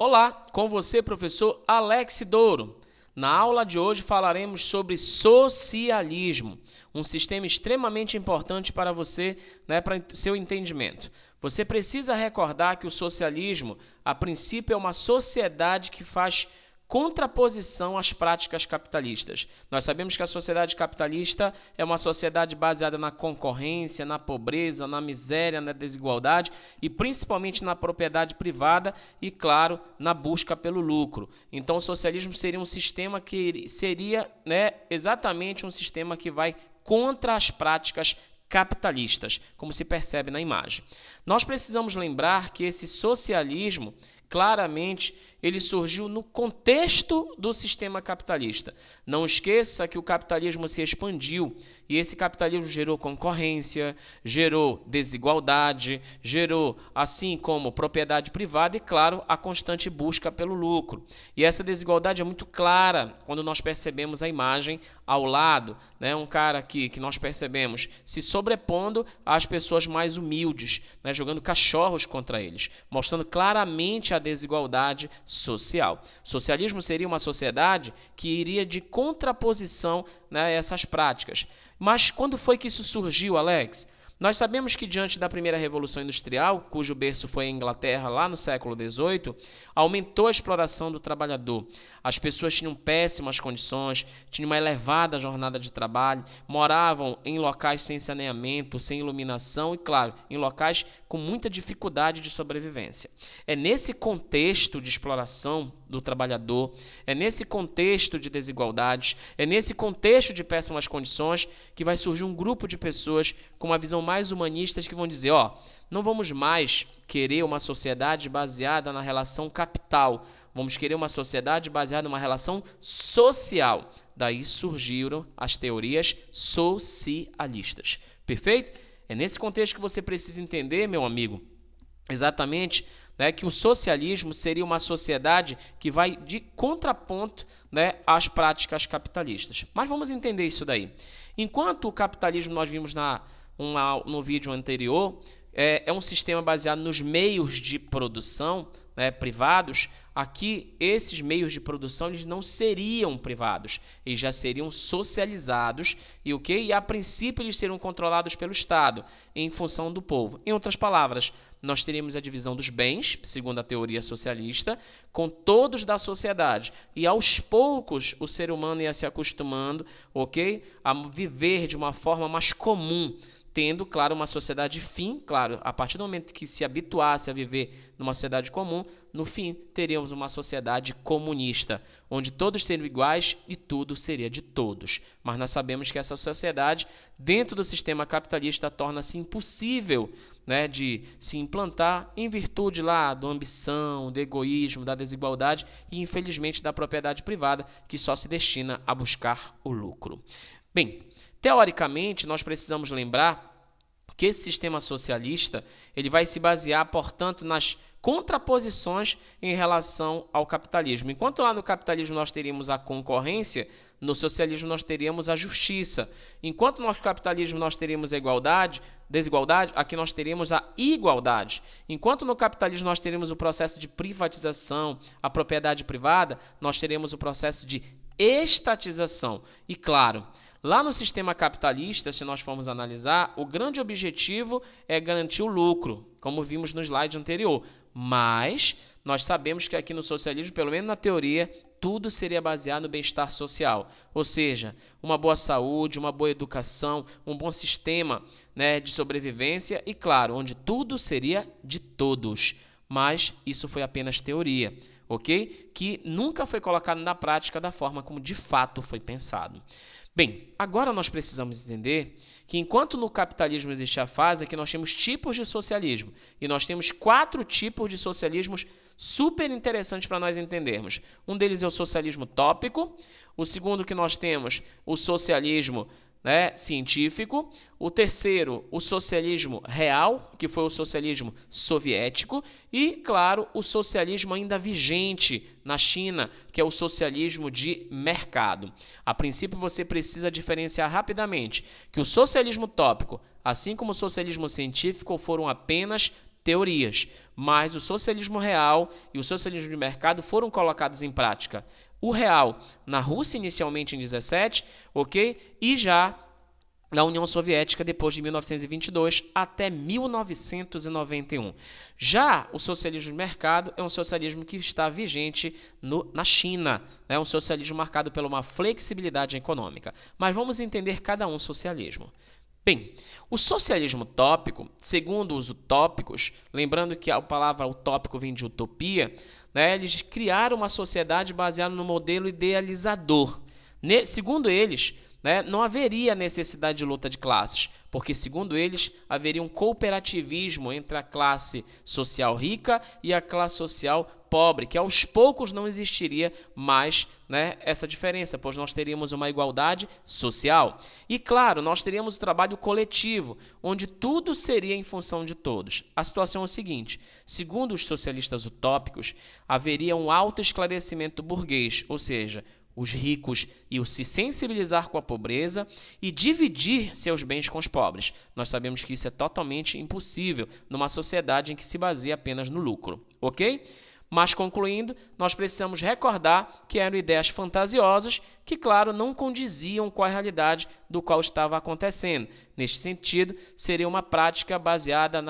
Olá, com você, professor Alex Douro. Na aula de hoje falaremos sobre socialismo, um sistema extremamente importante para você, para seu entendimento. Você precisa recordar que o socialismo, a princípio, é uma sociedade que faz contraposição às práticas capitalistas. Nós sabemos que a sociedade capitalista é uma sociedade baseada na concorrência, na pobreza, na miséria, na desigualdade e principalmente na propriedade privada e, claro, na busca pelo lucro. Então, o socialismo seria um sistema que seria exatamente um sistema que vai contra as práticas capitalistas, como se percebe na imagem. Nós precisamos lembrar que esse socialismo, claramente, ele surgiu no contexto do sistema capitalista. Não esqueça que o capitalismo se expandiu e esse capitalismo gerou concorrência, gerou desigualdade, gerou, assim como propriedade privada e, claro, a constante busca pelo lucro. E essa desigualdade é muito clara quando nós percebemos a imagem ao lado, um cara aqui que nós percebemos se sobrepondo às pessoas mais humildes, jogando cachorros contra eles, mostrando claramente a desigualdade social. Socialismo seria uma sociedade que iria de contraposição a essas práticas. Mas quando foi que isso surgiu, Alex? Nós sabemos que diante da primeira Revolução Industrial, cujo berço foi a Inglaterra lá no século XVIII, aumentou a exploração do trabalhador. As pessoas tinham péssimas condições, tinham uma elevada jornada de trabalho, moravam em locais sem saneamento, sem iluminação e, claro, em locais com muita dificuldade de sobrevivência. É nesse contexto de exploração do trabalhador, é nesse contexto de desigualdades, é nesse contexto de péssimas condições que vai surgir um grupo de pessoas com uma visão mais humanista que vão dizer, não vamos mais querer uma sociedade baseada na relação capital, vamos querer uma sociedade baseada numa relação social. Daí surgiram as teorias socialistas. Perfeito? É nesse contexto que você precisa entender, meu amigo, exatamente que o socialismo seria uma sociedade que vai de contraponto às práticas capitalistas. Mas vamos entender isso daí. Enquanto o capitalismo, nós vimos no vídeo anterior, é um sistema baseado nos meios de produção privados. Aqui, esses meios de produção eles não seriam privados, eles já seriam socializados e a princípio eles seriam controlados pelo Estado, em função do povo. Em outras palavras, nós teríamos a divisão dos bens, segundo a teoria socialista, com todos da sociedade. E aos poucos o ser humano ia se acostumando a viver de uma forma mais comum, tendo, claro, uma sociedade fim, claro, a partir do momento que se habituasse a viver numa sociedade comum, no fim teríamos uma sociedade comunista, onde todos seriam iguais e tudo seria de todos. Mas nós sabemos que essa sociedade, dentro do sistema capitalista, torna-se impossível de se implantar em virtude da ambição, do egoísmo, da desigualdade e, infelizmente, da propriedade privada, que só se destina a buscar o lucro. Bem, teoricamente, nós precisamos lembrar que esse sistema socialista ele vai se basear, portanto, nas contraposições em relação ao capitalismo. Enquanto lá no capitalismo nós teríamos a concorrência, no socialismo nós teríamos a justiça. Enquanto no capitalismo nós teríamos a desigualdade, aqui nós teríamos a igualdade. Enquanto no capitalismo nós teríamos o processo de privatização, a propriedade privada, nós teríamos o processo de estatização. E claro, lá no sistema capitalista, se nós formos analisar, o grande objetivo é garantir o lucro, como vimos no slide anterior. Mas nós sabemos que aqui no socialismo, pelo menos na teoria, tudo seria baseado no bem-estar social. Ou seja, uma boa saúde, uma boa educação, um bom sistema de sobrevivência e, claro, onde tudo seria de todos. Mas isso foi apenas teoria, que nunca foi colocado na prática da forma como de fato foi pensado. Bem, agora nós precisamos entender que enquanto no capitalismo existe a fase que nós temos tipos de socialismo, e nós temos 4 tipos de socialismos super interessantes para nós entendermos. Um deles é o socialismo tópico, o segundo que nós temos, o socialismo científico, o terceiro, o socialismo real, que foi o socialismo soviético, e, claro, o socialismo ainda vigente na China, que é o socialismo de mercado. A princípio, você precisa diferenciar rapidamente que o socialismo tópico, assim como o socialismo científico, foram apenas teorias, mas o socialismo real e o socialismo de mercado foram colocados em prática. O real na Rússia inicialmente em 17, ok? E já na União Soviética depois de 1922 até 1991. Já o socialismo de mercado é um socialismo que está vigente na China, é um socialismo marcado por uma flexibilidade econômica. Mas vamos entender cada um socialismo. Bem, o socialismo utópico, segundo os utópicos, lembrando que a palavra utópico vem de utopia, né, eles criaram uma sociedade baseada no modelo idealizador. Segundo eles, né, não haveria necessidade de luta de classes, porque, segundo eles, haveria um cooperativismo entre a classe social rica e a classe social pobre, que aos poucos não existiria mais, né, essa diferença, pois nós teríamos uma igualdade social. E, claro, nós teríamos o trabalho coletivo, onde tudo seria em função de todos. A situação é a seguinte: segundo os socialistas utópicos, haveria um autoesclarecimento burguês, ou seja, os ricos iam se sensibilizar com a pobreza e dividir seus bens com os pobres. Nós sabemos que isso é totalmente impossível numa sociedade em que se baseia apenas no lucro, ok? Mas, concluindo, nós precisamos recordar que eram ideias fantasiosas que, claro, não condiziam com a realidade do qual estava acontecendo. Neste sentido, seria uma prática baseada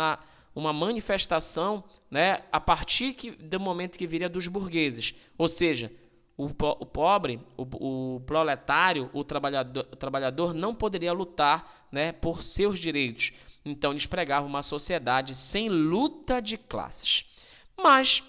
uma manifestação, né, a partir do momento que viria dos burgueses, ou seja, o pobre, o proletário, o trabalhador não poderia lutar, né, por seus direitos. Então, eles pregavam uma sociedade sem luta de classes. Mas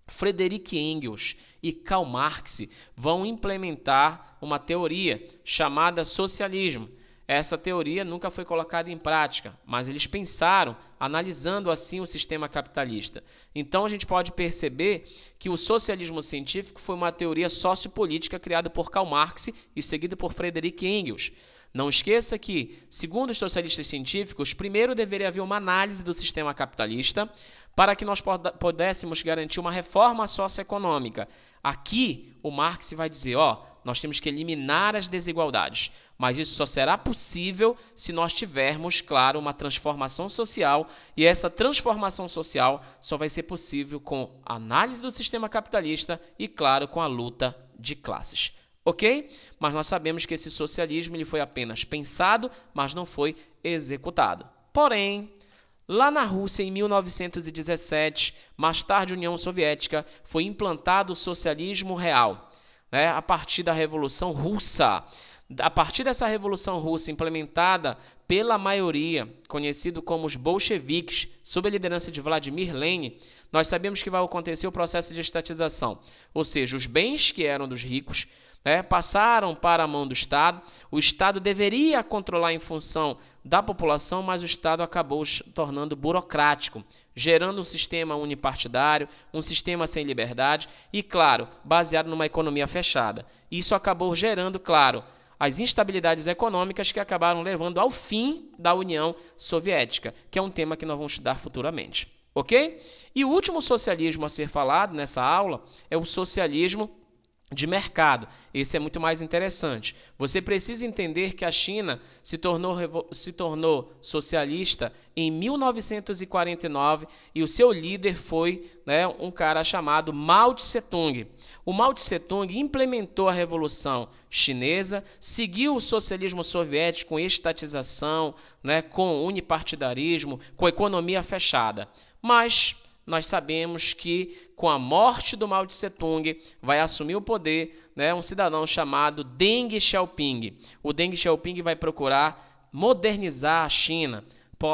Friedrich Engels e Karl Marx vão implementar uma teoria chamada socialismo. Essa teoria nunca foi colocada em prática, mas eles pensaram, analisando assim o sistema capitalista. Então a gente pode perceber que o socialismo científico foi uma teoria sociopolítica criada por Karl Marx e seguida por Friedrich Engels. Não esqueça que, segundo os socialistas científicos, primeiro deveria haver uma análise do sistema capitalista para que nós pudéssemos garantir uma reforma socioeconômica. Aqui, o Marx vai dizer, nós temos que eliminar as desigualdades, mas isso só será possível se nós tivermos, claro, uma transformação social, e essa transformação social só vai ser possível com a análise do sistema capitalista e, claro, com a luta de classes. Ok? Mas nós sabemos que esse socialismo ele foi apenas pensado, mas não foi executado. Porém, lá na Rússia, em 1917, mais tarde União Soviética, foi implantado o socialismo real, né, a partir da Revolução Russa. A partir dessa Revolução Russa implementada pela maioria, conhecido como os bolcheviques, sob a liderança de Vladimir Lenin, nós sabemos que vai acontecer o processo de estatização, ou seja, os bens que eram dos ricos, né, passaram para a mão do Estado. O Estado deveria controlar em função da população, mas o Estado acabou se tornando burocrático, gerando um sistema unipartidário, um sistema sem liberdade e, claro, baseado numa economia fechada. Isso acabou gerando, claro, as instabilidades econômicas que acabaram levando ao fim da União Soviética, que é um tema que nós vamos estudar futuramente. Ok? E o último socialismo a ser falado nessa aula é o socialismo de mercado. Esse é muito mais interessante. Você precisa entender que a China se tornou socialista em 1949 e o seu líder foi, né, um cara chamado Mao Tse-tung. O Mao Tse-tung implementou a Revolução Chinesa, seguiu o socialismo soviético com estatização, né, com unipartidarismo, com economia fechada. Mas nós sabemos que com a morte do Mao Tse-tung vai assumir o poder, né, um cidadão chamado Deng Xiaoping. O Deng Xiaoping vai procurar modernizar a China.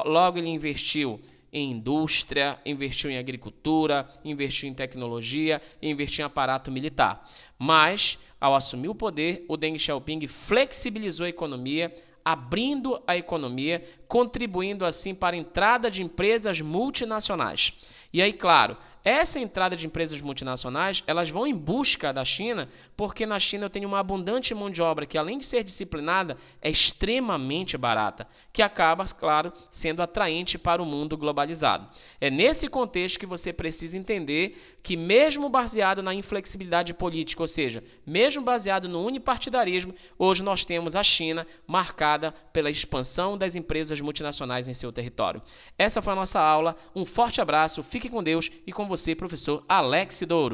Logo ele investiu em indústria, investiu em agricultura, investiu em tecnologia, investiu em aparato militar. Mas, ao assumir o poder, o Deng Xiaoping flexibilizou a economia, abrindo a economia, contribuindo assim para a entrada de empresas multinacionais. E aí, claro, essa entrada de empresas multinacionais, elas vão em busca da China, porque na China eu tenho uma abundante mão de obra que, além de ser disciplinada, é extremamente barata, que acaba, claro, sendo atraente para o mundo globalizado. É nesse contexto que você precisa entender que, mesmo baseado na inflexibilidade política, ou seja, mesmo baseado no unipartidarismo, hoje nós temos a China marcada pela expansão das empresas multinacionais em seu território. Essa foi a nossa aula. Um forte abraço, fique com Deus e com você, professor Alex Douro.